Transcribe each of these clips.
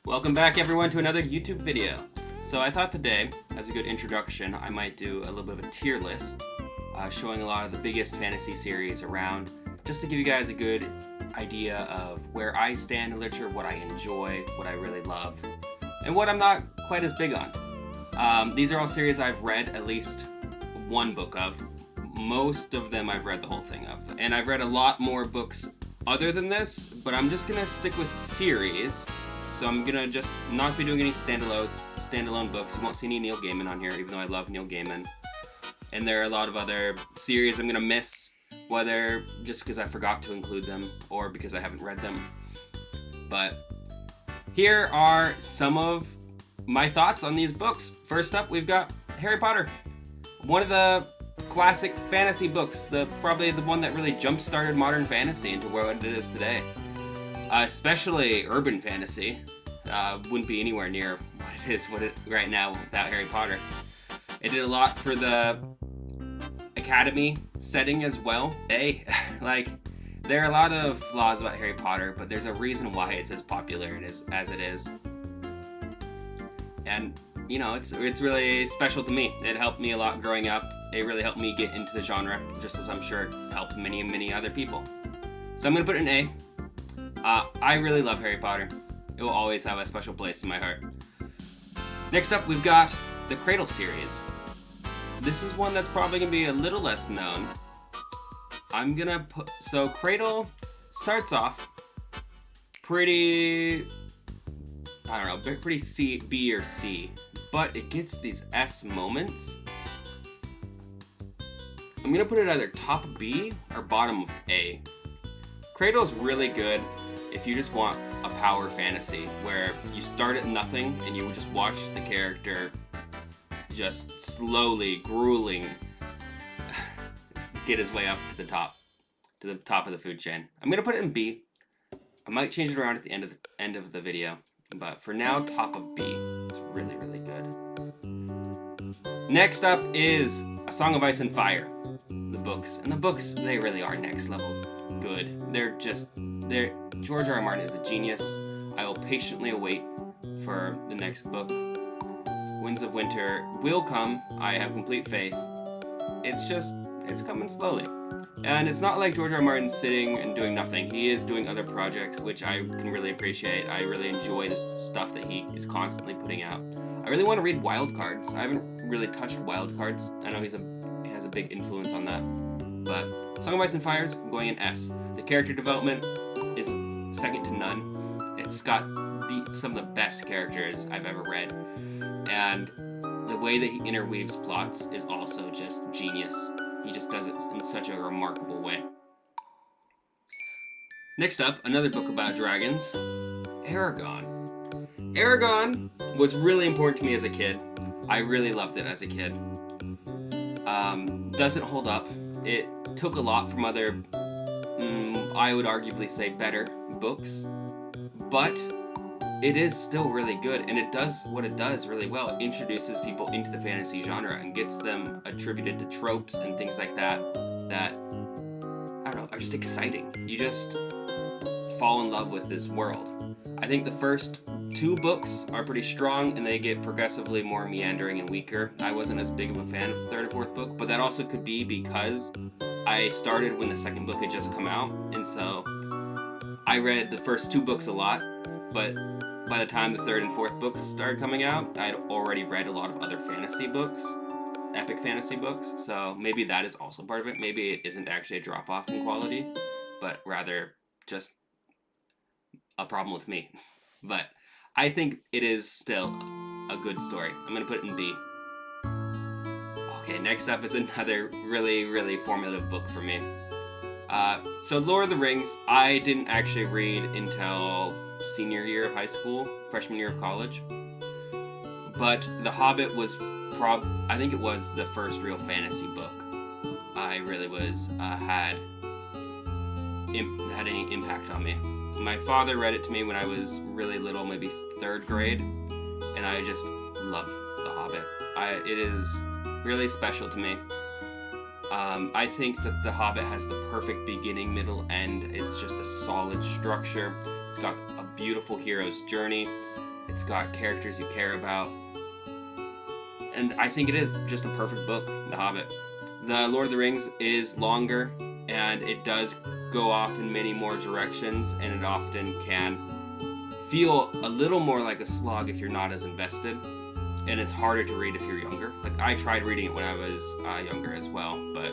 Welcome back everyone to another YouTube video. So I thought today, as a good introduction, I might do a little bit of a tier list, showing a lot of the biggest fantasy series around, just to give you guys a good idea of where I stand in literature, what I enjoy, what I really love, and what I'm not quite as big on. These are all series I've read at least one book of. Most of them I've read the whole thing of. And I've read a lot more books other than this, but I'm just gonna stick with series. So I'm gonna just not be doing any standalone books. You won't see any Neil Gaiman on here, even though I love Neil Gaiman. And there are a lot of other series I'm gonna miss, whether just because I forgot to include them or because I haven't read them. But here are some of my thoughts on these books. First up, we've got Harry Potter. One of the classic fantasy books, probably the one that really jump-started modern fantasy into where it is today. Especially urban fantasy. Wouldn't be anywhere near what it is right now without Harry Potter. It did a lot for the academy setting as well. There are a lot of flaws about Harry Potter, but there's a reason why it's as popular as it is. And, you know, it's really special to me. It helped me a lot growing up. It really helped me get into the genre, just as I'm sure it helped many, many other people. So I'm going to put an A. I really love Harry Potter. It will always have a special place in my heart. Next up, we've got the Cradle series. This is one that's probably going to be a little less known. So Cradle starts off pretty B or C, but it gets these S moments. I'm going to put it either top B or bottom of A. Cradle's really good if you just want a power fantasy where you start at nothing and you just watch the character just slowly, grueling, get his way up to the top of the food chain. I'm gonna put it in B. I might change it around at the end of the video, but for now, top of B. It's really, really good. Next up is A Song of Ice and Fire. The books, they really are next level good. George R. R. Martin is a genius. I will patiently await for the next book. Winds of Winter will come. I have complete faith. It's coming slowly. And it's not like George R. R. Martin's sitting and doing nothing. He is doing other projects, which I can really appreciate. I really enjoy the stuff that he is constantly putting out. I really want to read Wild Cards. I haven't really touched Wild Cards. I know he has a big influence on that. But Song of Ice and Fire's going in S. The character development is second to none. It's got some of the best characters I've ever read. And the way that he interweaves plots is also just genius. He just does it in such a remarkable way. Next up, another book about dragons, Eragon. Eragon was really important to me as a kid. I really loved it as a kid. Doesn't hold up. It took a lot from other, I would arguably say better books, but it is still really good, and it does what it does really well. It introduces people into the fantasy genre and gets them attributed to tropes and things like that I don't know, are just exciting. You just fall in love with this world. I think the first two books are pretty strong, and they get progressively more meandering and weaker. I wasn't as big of a fan of the third and fourth book, but that also could be because I started when the second book had just come out, and so I read the first two books a lot, but by the time the third and fourth books started coming out, I'd already read a lot of other fantasy books, epic fantasy books, so maybe that is also part of it. Maybe it isn't actually a drop-off in quality, but rather just a problem with me. But I think it is still a good story. I'm going to put it in B. Okay, next up is another really, really formative book for me. So Lord of the Rings, I didn't actually read until senior year of high school, freshman year of college. But The Hobbit was I think it was the first real fantasy book I really had any impact on me. My father read it to me when I was really little, maybe third grade, and I just love The Hobbit. It is really special to me. I think that The Hobbit has the perfect beginning, middle, end. It's just a solid structure. It's got a beautiful hero's journey. It's got characters you care about. And I think it is just a perfect book, The Hobbit. The Lord of the Rings is longer, and it does go off in many more directions, and it often can feel a little more like a slog if you're not as invested, and it's harder to read if you're younger. Like, I tried reading it when I was younger as well, but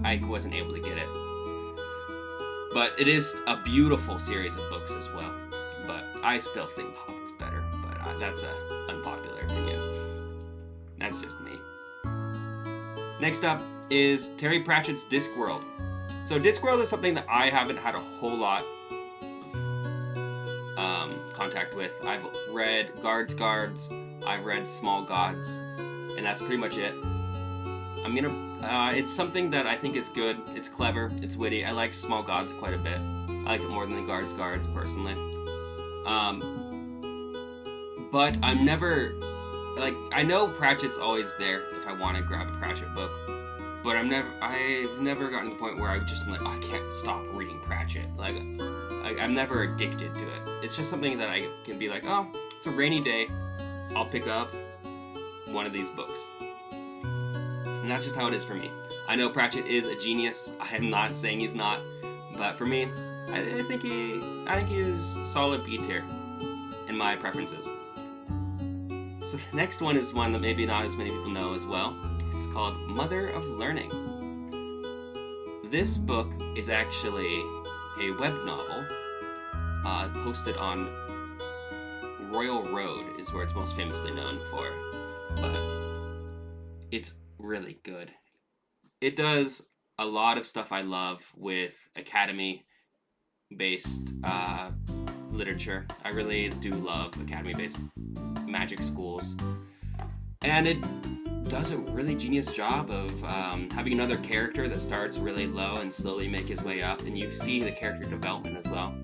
I wasn't able to get it. But it is a beautiful series of books as well. But I still think The Hobbit's better, but that's an unpopular opinion. That's just me. Next up is Terry Pratchett's Discworld. So Discworld is something that I haven't had a whole lot of contact with. I've read Guards, I've read Small Gods, and that's pretty much it. It's something that I think is good. It's clever, it's witty. I like Small Gods quite a bit. I like it more than the Guards, personally. But I'm never, I know Pratchett's always there if I want to grab a Pratchett book, but I've never gotten to the point where I'm just like, I can't stop reading Pratchett. I'm never addicted to it. It's just something that I can be like, oh, it's a rainy day, I'll pick up one of these books. And that's just how it is for me. I know Pratchett is a genius. I am not saying he's not, but for me, I think he is solid B tier in my preferences. So the next one is one that maybe not as many people know as well. It's called Mother of Learning. This book is actually a web novel posted on Royal Road, is where it's most famously known for, but it's really good. It does a lot of stuff I love with Academy-based literature. I really do love Academy-based magic schools, and it does a really genius job of having another character that starts really low and slowly make his way up, and you see the character development as well.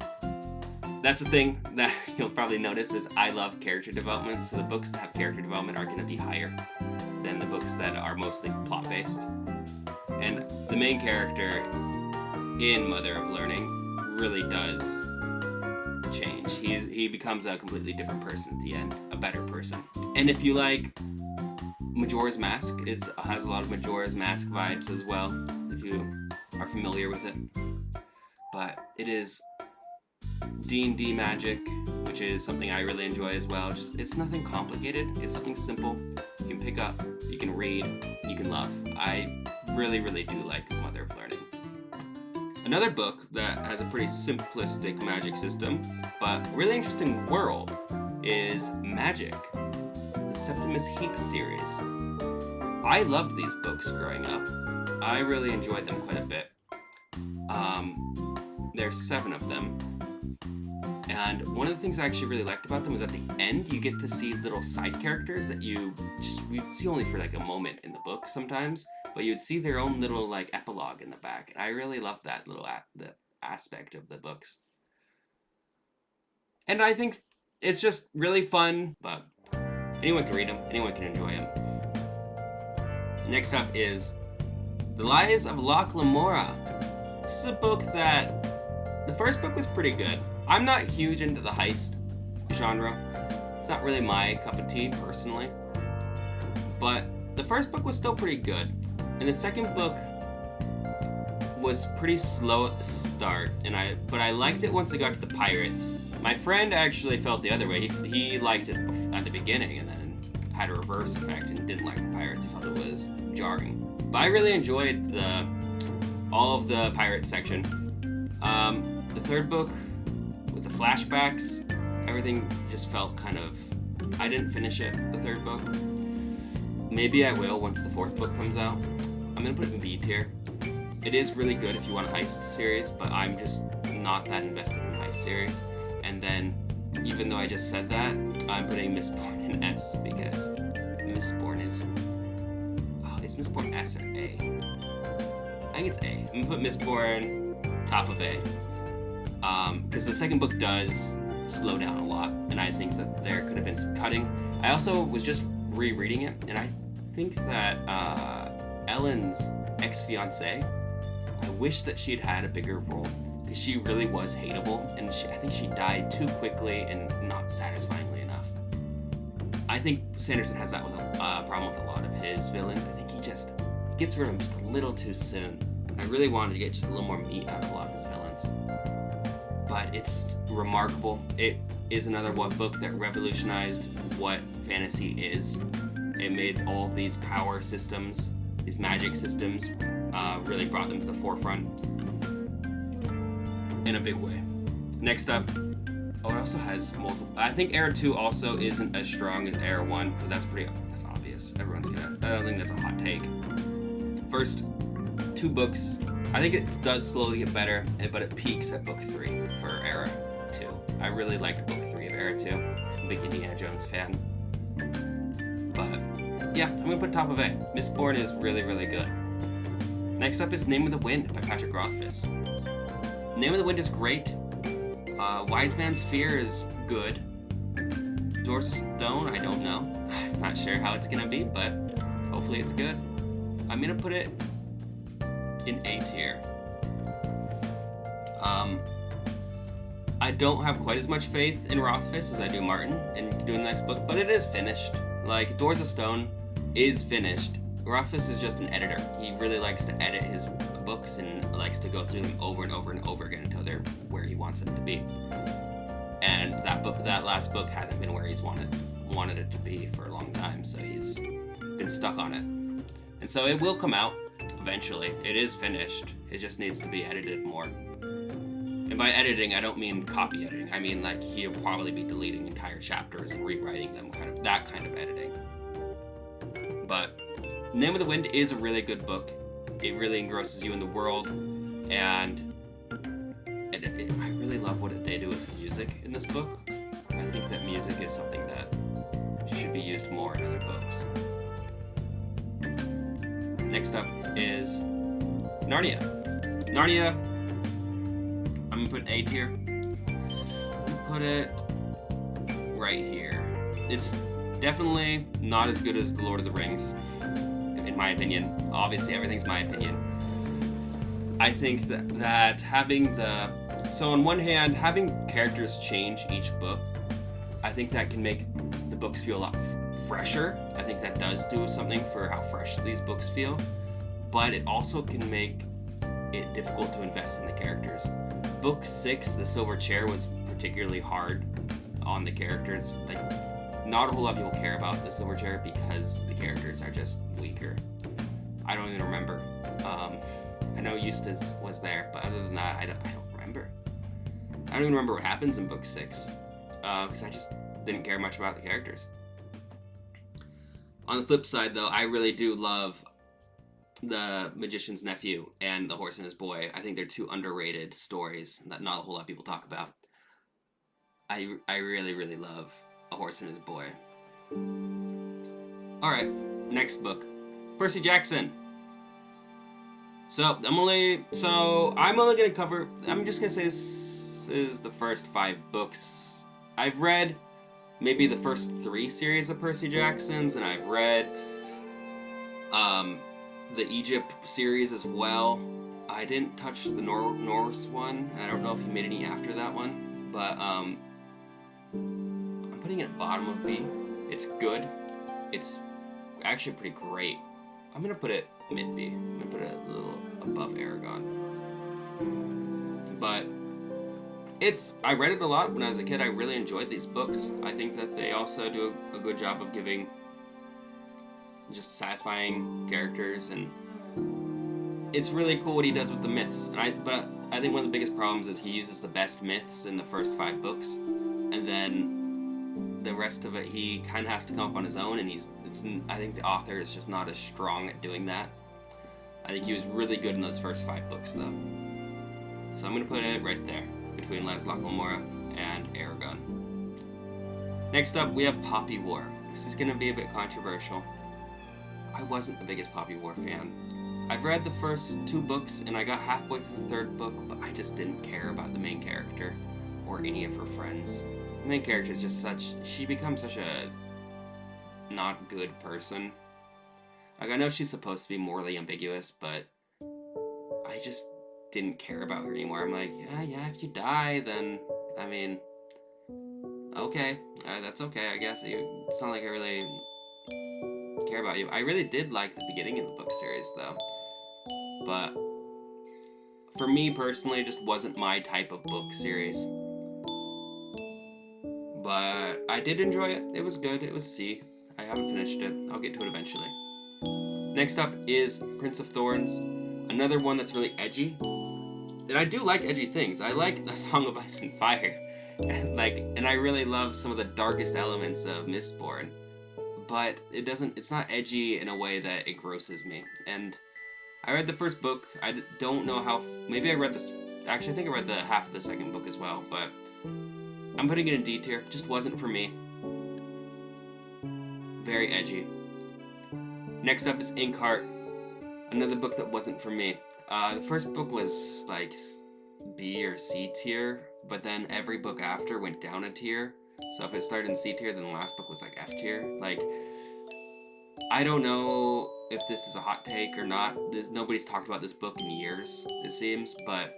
That's the thing that you'll probably notice is I love character development, so the books that have character development are going to be higher than the books that are mostly plot-based. And the main character in Mother of Learning really does change. He becomes a completely different person at the end, a better person. And if you like Majora's Mask, it has a lot of Majora's Mask vibes as well, if you are familiar with it. But it is D&D magic, which is something I really enjoy as well. It's nothing complicated. It's something simple. You can pick up, you can read, you can love. I really, really do like Mother of Learning. Another book that has a pretty simplistic magic system, but really interesting world, is Magyk, the Septimus Heap series. I loved these books growing up. I really enjoyed them quite a bit. There's 7 of them. And one of the things I actually really liked about them was at the end, you get to see little side characters that you see only for like a moment in the book sometimes, but you'd see their own little like epilogue in the back. And I really loved that little the aspect of the books. And I think it's just really fun, but anyone can read them, anyone can enjoy them. Next up is The Lies of Locke Lamora. This is a book that, the first book was pretty good. I'm not huge into the heist genre. It's not really my cup of tea, personally. But the first book was still pretty good. And the second book was pretty slow at the start, but I liked it once I got to the pirates. My friend actually felt the other way. He liked it at the beginning and then had a reverse effect and didn't like the pirates. He felt it was jarring. But I really enjoyed all of the pirate section. The third book, with the flashbacks, everything just felt kind of... I didn't finish it, the third book. Maybe I will once the fourth book comes out. I'm gonna put it in B tier. It is really good if you want a heist series, but I'm just not that invested in heist series. And then, even though I just said that, I'm putting Mistborn in S, because Mistborn is... Oh, is Mistborn S or A? I think it's A. I'm gonna put Mistborn top of A. Because the second book does slow down a lot, and I think that there could have been some cutting. I also was just rereading it, and I think that Ellen's ex-fiancé, I wish that she'd had a bigger role, because she really was hateable, and I think she died too quickly and not satisfyingly enough. I think Sanderson has that with a problem with a lot of his villains. I think he gets rid of them just a little too soon. I really wanted to get just a little more meat out of a lot of his villains. But it's remarkable. It is another book that revolutionized what fantasy is. It made all of these power systems, these magic systems, really brought them to the forefront in a big way. Next up, it also has multiple. I think Era 2 also isn't as strong as Era 1, but that's obvious. I don't think that's a hot take. First 2 books, I think it does slowly get better, but it peaks at book 3 for Era 2. I really liked book 3 of Era 2. I'm a big Indiana Jones fan. But yeah, I'm gonna put top of A. Mistborn is really, really good. Next up is Name of the Wind by Patrick Rothfuss. Name of the Wind is great. Wise Man's Fear is good. Doors of Stone, I don't know. I'm not sure how it's gonna be, but hopefully it's good. I'm gonna put it in A tier. I don't have quite as much faith in Rothfuss as I do Martin in doing the next book, but it is finished. Like, Doors of Stone is finished. Rothfuss is just an editor. He really likes to edit his books and likes to go through them over and over and over again until they're where he wants them to be. And that last book hasn't been where he's wanted it to be for a long time, so he's been stuck on it. And so it will come out eventually. It is finished. It just needs to be edited more. And by editing, I don't mean copy editing. I mean, like, he'll probably be deleting entire chapters and rewriting them, that kind of editing. But Name of the Wind is a really good book. It really engrosses you in the world, and I really love what they do with the music in this book. I think that music is something that should be used more in other books. Next up is Narnia. Narnia, I'm gonna put an A tier. I'm gonna put it right here. It's definitely not as good as The Lord of the Rings, in my opinion. Obviously, everything's my opinion. I think that so on one hand, having characters change each book, I think that can make the books feel a lot fresher. I think that does do something for how fresh these books feel, but it also can make it difficult to invest in the characters. Book 6, The Silver Chair, was particularly hard on the characters. Like, not a whole lot of people care about The Silver Chair because the characters are just weaker. I don't even remember. I know Eustace was there, but other than that, I don't remember. I don't even remember what happens in book 6 because I just didn't care much about the characters. On the flip side, though, I really do love The Magician's Nephew and The Horse and His Boy. I think they're 2 underrated stories that not a whole lot of people talk about. I really, really love A Horse and His Boy. Alright, next book. Percy Jackson. I'm just gonna say this is the first 5 books. I've read maybe the first 3 series of Percy Jackson's, and I've read the Egypt series as well. I didn't touch the Norse one, and I don't know if he made any after that one, but I'm putting it at bottom of B. It's good. It's actually pretty great. I'm gonna put it mid B. I'm gonna put it a little above Eragon. But I read it a lot when I was a kid. I really enjoyed these books. I think that they also do a good job of giving just satisfying characters, and it's really cool what he does with the myths. But I think one of the biggest problems is he uses the best myths in the first 5 books, and then the rest of it he kind of has to come up on his own, and I think the author is just not as strong at doing that. I think he was really good in those first 5 books, though. So I'm going to put it right there, between Lamora and Eragon. Next up, we have Poppy War. This is going to be a bit controversial. I wasn't the biggest Poppy War fan. I've read the first 2 books, and I got halfway through the 3rd book, but I just didn't care about the main character, or any of her friends. The main character is just she becomes such a not good person. Like, I know she's supposed to be morally ambiguous, but didn't care about her anymore. I'm like, yeah, if you die, then, I mean, okay, that's okay, I guess. It's not like I really care about you. I really did like the beginning of the book series, though. But for me personally, it just wasn't my type of book series. But I did enjoy it. It was good. It was C. I haven't finished it. I'll get to it eventually. Next up is Prince of Thorns. Another one that's really edgy. And I do like edgy things. I like A Song of Ice and Fire. And I really love some of the darkest elements of Mistborn. But it's not edgy in a way that it grosses me. And I read the first book. I don't know how, maybe I read this, actually I think I read the half of the second book as well, but I'm putting it in D tier. Just wasn't for me. Very edgy. Next up is Inkheart. Another book that wasn't for me. The first book was like B or C tier, but then every book after went down a tier. So if it started in C tier, then the last book was like F tier. Like, I don't know if this is a hot take or not. Nobody's talked about this book in years, it seems, but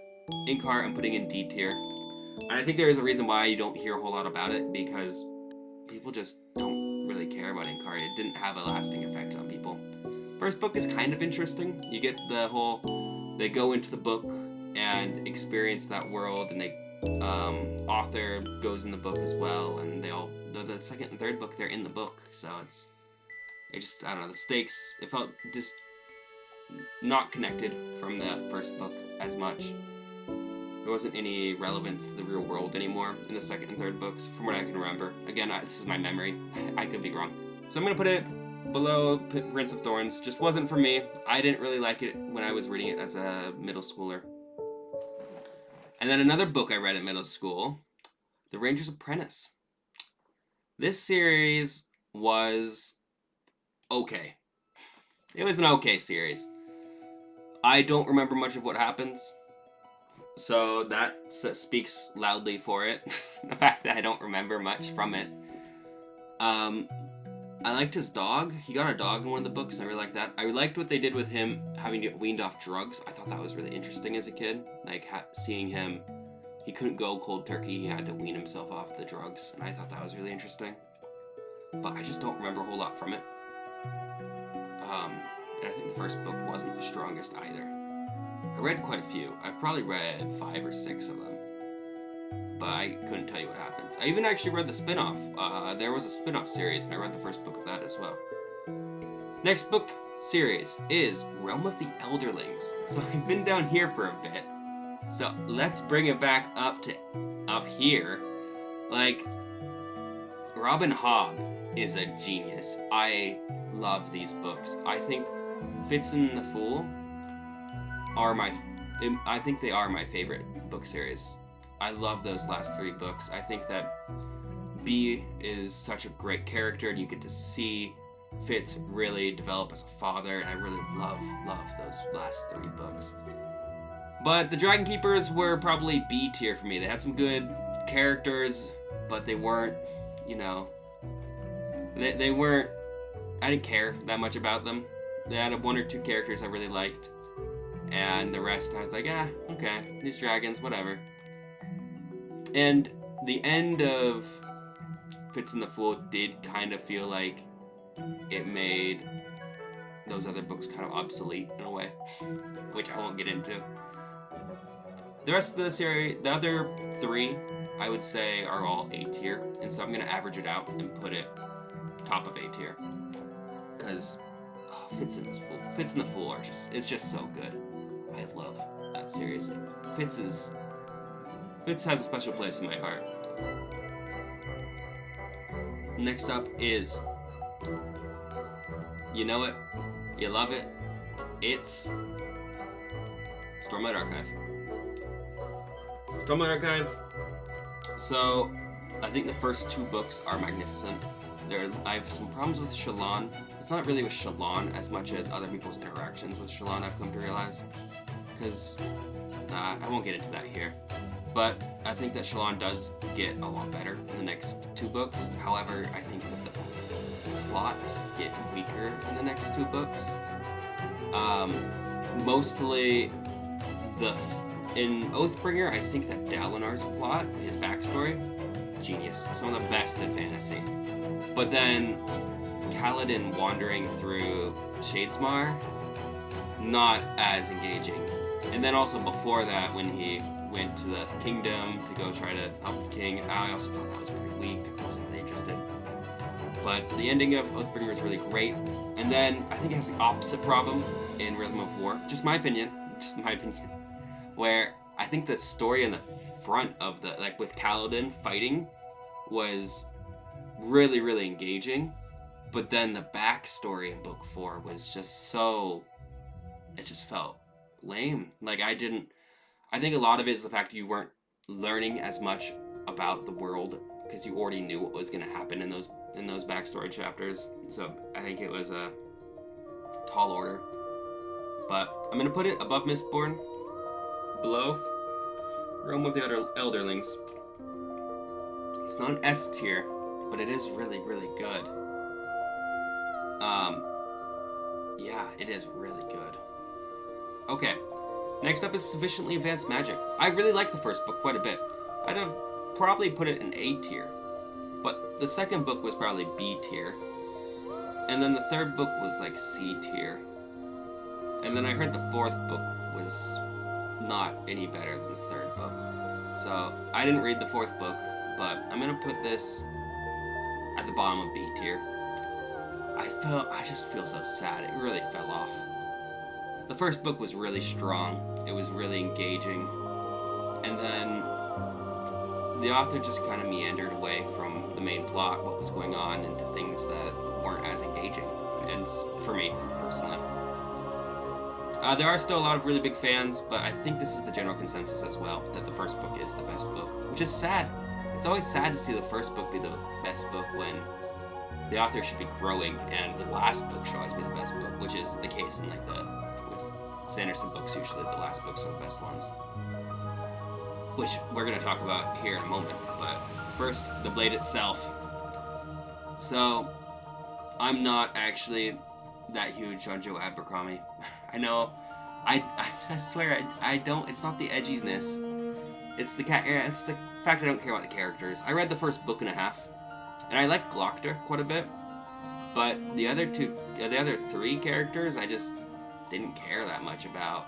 Inkheart I'm putting in D tier. And I think there is a reason why you don't hear a whole lot about it, because people just don't really care about Inkheart. It didn't have a lasting effect on people. First book is kind of interesting. You get the whole, they go into the book and experience that world, and author goes in the book as well, and they all, the second and third book, they're in the book, so it just, I don't know, the stakes, it felt just not connected from the first book as much. There wasn't any relevance to the real world anymore in the second and third books, from what I can remember. Again, this is my memory. I could be wrong. So I'm going to put it below Prince of Thorns. Just wasn't for me. I didn't really like it when I was reading it as a middle schooler. And then another book I read in middle school, The Ranger's Apprentice. This series was okay. It was an okay series. I don't remember much of what happens. So that speaks loudly for it. The fact that I don't remember much from it. I liked his dog. He got a dog in one of the books, and I really liked that. I liked what they did with him having to get weaned off drugs. I thought that was really interesting as a kid. Like, seeing him, he couldn't go cold turkey. He had to wean himself off the drugs, and I thought that was really interesting. But I just don't remember a whole lot from it. And I think the first book wasn't the strongest either. I read quite a few. I probably read 5 or 6 of them. But I couldn't tell you what happens. I even actually read the spin-off. There was a spin-off series, and I read the first book of that as well. Next book series is Realm of the Elderlings. So I've been down here for a bit. So let's bring it back up here. Like, Robin Hobb is a genius. I love these books. I think Fitz and the Fool I think they are my favorite book series. I love those last 3 books. I think that B is such a great character, and you get to see Fitz really develop as a father, and I really love those last 3 books. But the Dragon Keepers were probably B tier for me. They had some good characters, but they weren't, they weren't, I didn't care that much about them. They had 1 or 2 characters I really liked, and the rest I was like, okay, these dragons, whatever. And the end of Fitz and the Fool did kind of feel like it made those other books kind of obsolete in a way, which I won't get into. The rest of the series, the other 3, I would say are all A tier, and so I'm going to average it out and put it top of A tier. Because Fitz and the Fool are it's just so good. I love that series. Fitz has a special place in my heart. Next up is, you know it, you love it, it's Stormlight Archive. Stormlight Archive, so I think the first 2 books are magnificent. I have some problems with Shallan. It's not really with Shallan as much as other people's interactions with Shallan, I've come to realize. Because, I won't get into that here. But I think that Shallan does get a lot better in the next 2 books. However, I think that the plots get weaker in the next 2 books. Mostly the in Oathbringer, I think that Dalinar's plot, his backstory, genius. Some of the best in fantasy. But then Kaladin wandering through Shadesmar, not as engaging. And then also before that, when he went to the kingdom to go try to help the king, I also thought that was pretty weak. I wasn't really interested. But the ending of Oathbringer was really great. And then I think it has the opposite problem in Rhythm of War. Just my opinion. Where I think the story in the front of the, like with Kaladin fighting, was really, really engaging. But then the backstory in Book 4 was just so, it just felt lame. Like I think a lot of it is the fact that you weren't learning as much about the world because you already knew what was going to happen in those backstory chapters. So I think it was a tall order. But I'm going to put it above Mistborn, below Realm of the Elderlings. It's not an S tier, but it is really, really good. Yeah, it is really good. Okay, next up is Sufficiently Advanced Magic. I really liked the first book quite a bit. I'd have probably put it in A tier, but the second book was probably B tier, and then the third book was like C tier, and then I heard the fourth book was not any better than the third book. So I didn't read the fourth book, but I'm gonna put this at the bottom of B tier. I just feel so sad. It really fell off. The first book was really strong. It was really engaging. And then the author just kind of meandered away from the main plot, what was going on, into things that weren't as engaging. And for me, personally. There are still a lot of really big fans, but I think this is the general consensus as well, that the first book is the best book, which is sad. It's always sad to see the first book be the best book when the author should be growing, and the last book should always be the best book, which is the case in with Sanderson books. Usually the last books are the best ones, which we're going to talk about here in a moment. But first, the blade itself. So, I'm not actually that huge on Joe Abercrombie. I know, I swear I don't. It's not the edginess. It's the fact I don't care about the characters. I read the first book and a half, and I liked Glockter quite a bit, but the other three characters I just didn't care that much about.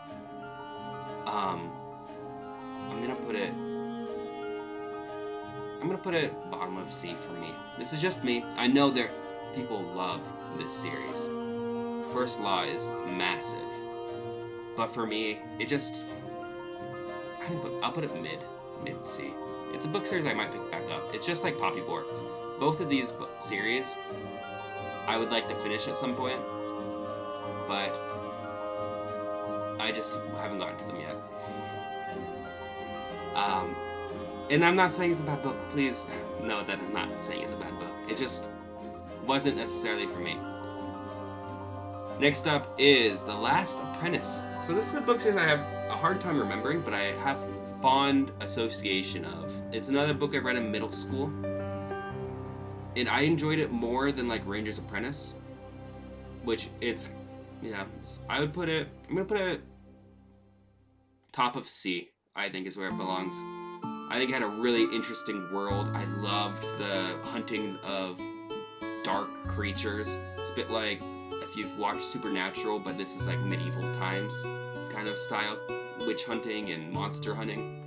I'm gonna put it bottom of C for me. This is just me. I know people love this series. First Law is massive, but for me, it just, I'll put it mid C. It's a book series I might pick back up. It's just like Poppy Board. Both of these series, I would like to finish at some point, but I just haven't gotten to them yet. And I'm not saying it's a bad book. Please know that I'm not saying it's a bad book. It just wasn't necessarily for me. Next up is The Last Apprentice. So this is a book series I have a hard time remembering, but I have fond association of. It's another book I read in middle school, and I enjoyed it more than like Ranger's Apprentice, which I'm gonna put it top of C, I think is where it belongs. I think it had a really interesting world. I loved the hunting of dark creatures. It's a bit like if you've watched Supernatural, but this is like medieval times kind of style. Witch hunting and monster hunting.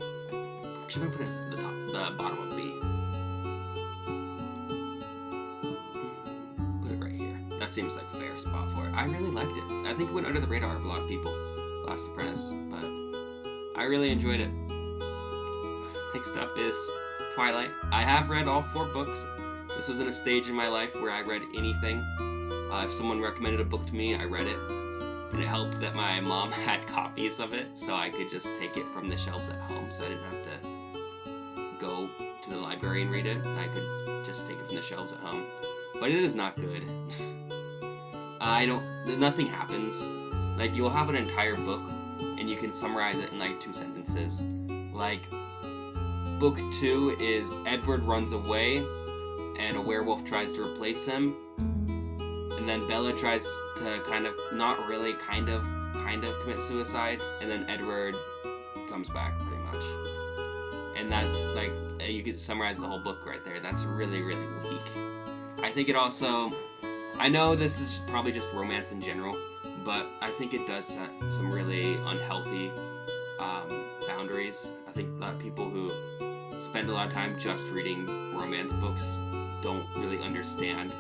Actually, I'm gonna put it at the bottom of B. Put it right here. That seems like a fair spot for it. I really liked it. I think it went under the radar of a lot of people, Last Apprentice, but I really enjoyed it. Next up is Twilight. I have read all 4 books. This was in a stage in my life where I read anything. If someone recommended a book to me, I read it. And it helped that my mom had copies of it, so I could just take it from the shelves at home, so I didn't have to go to the library and read it. I could just take it from the shelves at home. But it is not good. Nothing happens. Like, you'll have an entire book, and you can summarize it in like 2 sentences. Like, book 2 is Edward runs away, and a werewolf tries to replace him. And then Bella tries to kind of commit suicide, and then Edward comes back pretty much. And that's like, you could summarize the whole book right there. That's really, really weak. I think it also, I know this is probably just romance in general, but I think it does set some really unhealthy boundaries. I think a lot of people who spend a lot of time just reading romance books don't really understand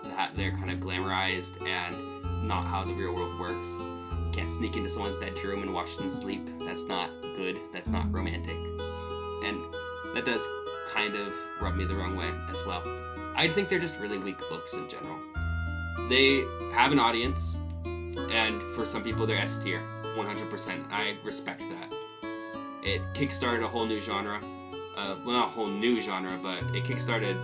that they're kind of glamorized and not how the real world works. You can't sneak into someone's bedroom and watch them sleep. That's not good. That's not romantic. And that does kind of rub me the wrong way as well. I think they're just really weak books in general. They have an audience, and for some people they're S tier, 100%. I respect that. It kickstarted a whole new genre. Well, not a whole new genre, but it kickstarted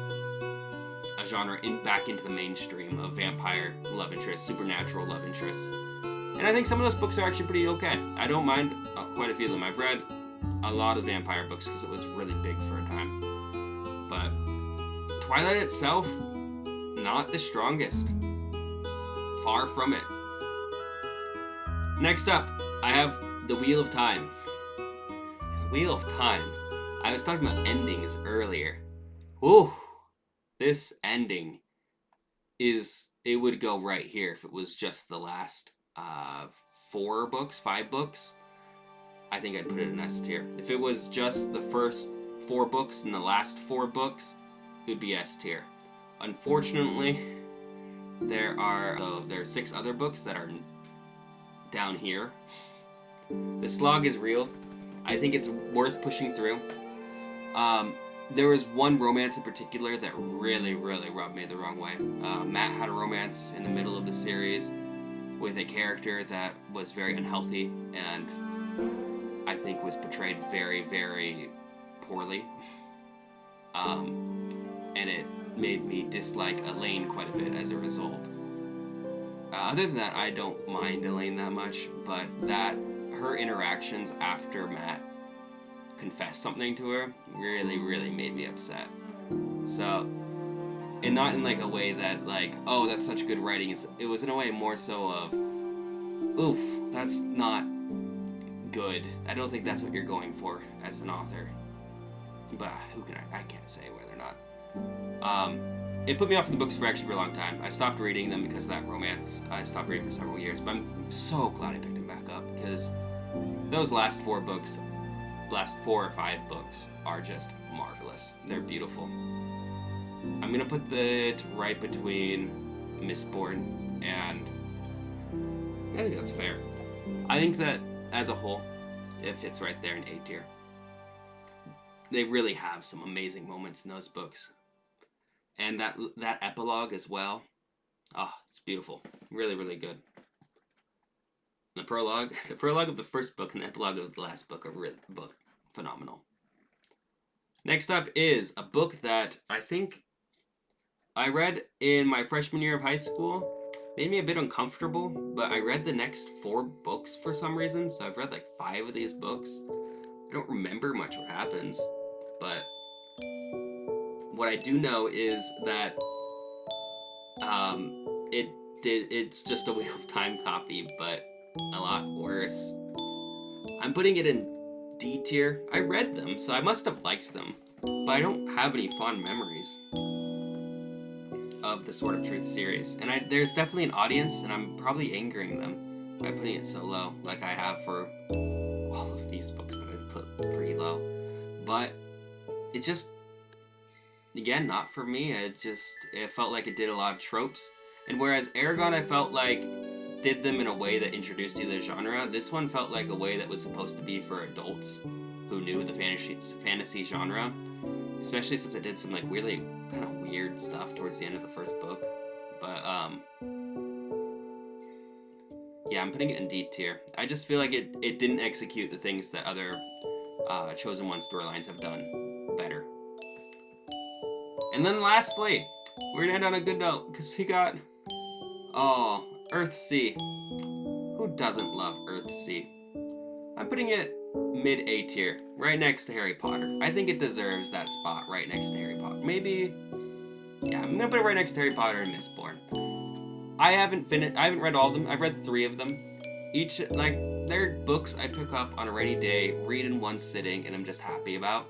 a genre back into the mainstream of vampire love interests, supernatural love interests. And I think some of those books are actually pretty okay. I don't mind quite a few of them. I've read a lot of vampire books because it was really big for a time. But Twilight itself, not the strongest. Far from it. Next up, I have The Wheel of Time. Wheel of Time. I was talking about endings earlier. Ooh, this ending it would go right here if it was just the last 5 books. I think I'd put it in S tier. If it was just the first 4 books and the last 4 books, it would be S tier. Unfortunately, there are 6 other books that are down here. The slog is real. I think it's worth pushing through. There was one romance in particular that really, really rubbed me the wrong way. Matt had a romance in the middle of the series with a character that was very unhealthy and I think was portrayed very, very poorly. And it made me dislike Elaine quite a bit as a result. Other than that, I don't mind Elaine that much, but her interactions after Matt confessed something to her really, really made me upset. So, and not in like a way that like, oh, that's such good writing. It was in a way more so of, oof, that's not good. I don't think that's what you're going for as an author. But I can't say whether or not. It put me off the books for a long time. I stopped reading them because of that romance. I stopped reading for several years, but I'm so glad I picked them back up because those last 4 or 5 books are just marvelous. They're beautiful. I'm gonna put it right between Mistborn and I think that's fair. I think that as a whole, it fits right there in A tier. They really have some amazing moments in those books. And that epilogue as well. Oh, it's beautiful. Really, really good. The prologue of the first book and the epilogue of the last book are really both phenomenal. Next up is a book that I think I read in my freshman year of high school. Made me a bit uncomfortable, but I read the next 4 books for some reason, so I've read like 5 of these books. I don't remember much what happens, but what I do know is that it's just a Wheel of Time copy, but a lot worse. I'm putting it in D tier. I read them, so I must have liked them, but I don't have any fond memories of the Sword of Truth series. And there's definitely an audience, and I'm probably angering them by putting it so low, like I have for all of these books that I've put pretty low. But it just, again, not for me. It felt like it did a lot of tropes. And whereas Eragon, I felt like did them in a way that introduced you to the genre, this one felt like a way that was supposed to be for adults who knew the fantasy genre, especially since it did some like really kind of weird stuff towards the end of the first book. But yeah, I'm putting it in D tier. I just feel like it didn't execute the things that other Chosen One storylines have done better. And then lastly, we're gonna end on a good note because we got Earthsea. Who doesn't love Earthsea? I'm putting it mid A tier, right next to Harry Potter. I think it deserves that spot right next to Harry Potter. Maybe, yeah, I'm gonna put it right next to Harry Potter and Mistborn. I haven't read all of them. I've read 3 of them. Each, like, they're books I pick up on a rainy day, read in one sitting, and I'm just happy about.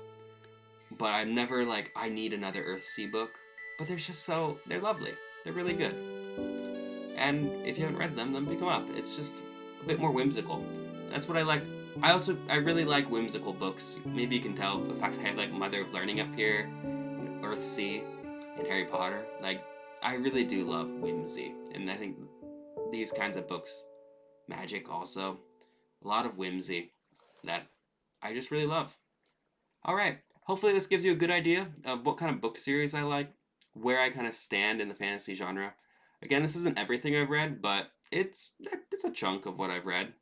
But I'm never like, I need another Earthsea book. But they're lovely. They're really good. And if you haven't read them, then pick them up. It's just a bit more whimsical. That's what I like. I really like whimsical books. Maybe you can tell the fact I have like Mother of Learning up here, and Earthsea, and Harry Potter. Like, I really do love whimsy. And I think these kinds of books, Magyk also, a lot of whimsy that I just really love. Alright, hopefully this gives you a good idea of what kind of book series I like, where I kind of stand in the fantasy genre. Again, this isn't everything I've read, but it's a chunk of what I've read.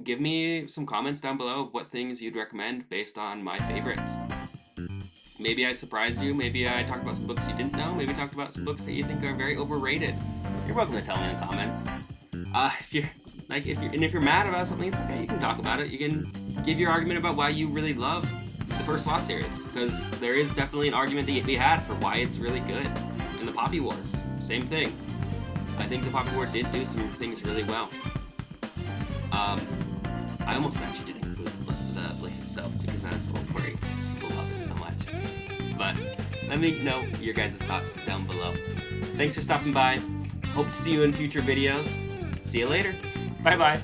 Give me some comments down below of what things you'd recommend based on my favorites. Maybe I surprised you, maybe I talked about some books you didn't know, maybe I talked about some books that you think are very overrated. You're welcome to tell me in the comments. If you're mad about something, it's okay, you can talk about it. You can give your argument about why you really love the first Lost series, because there is definitely an argument to be had for why it's really good. And the Poppy Wars, same thing. I think the Poppy War did do some things really well. I almost actually didn't include the Blade itself because I was a little worried because people love it so much. But let me know your guys' thoughts down below. Thanks for stopping by. Hope to see you in future videos. See you later. Bye-bye.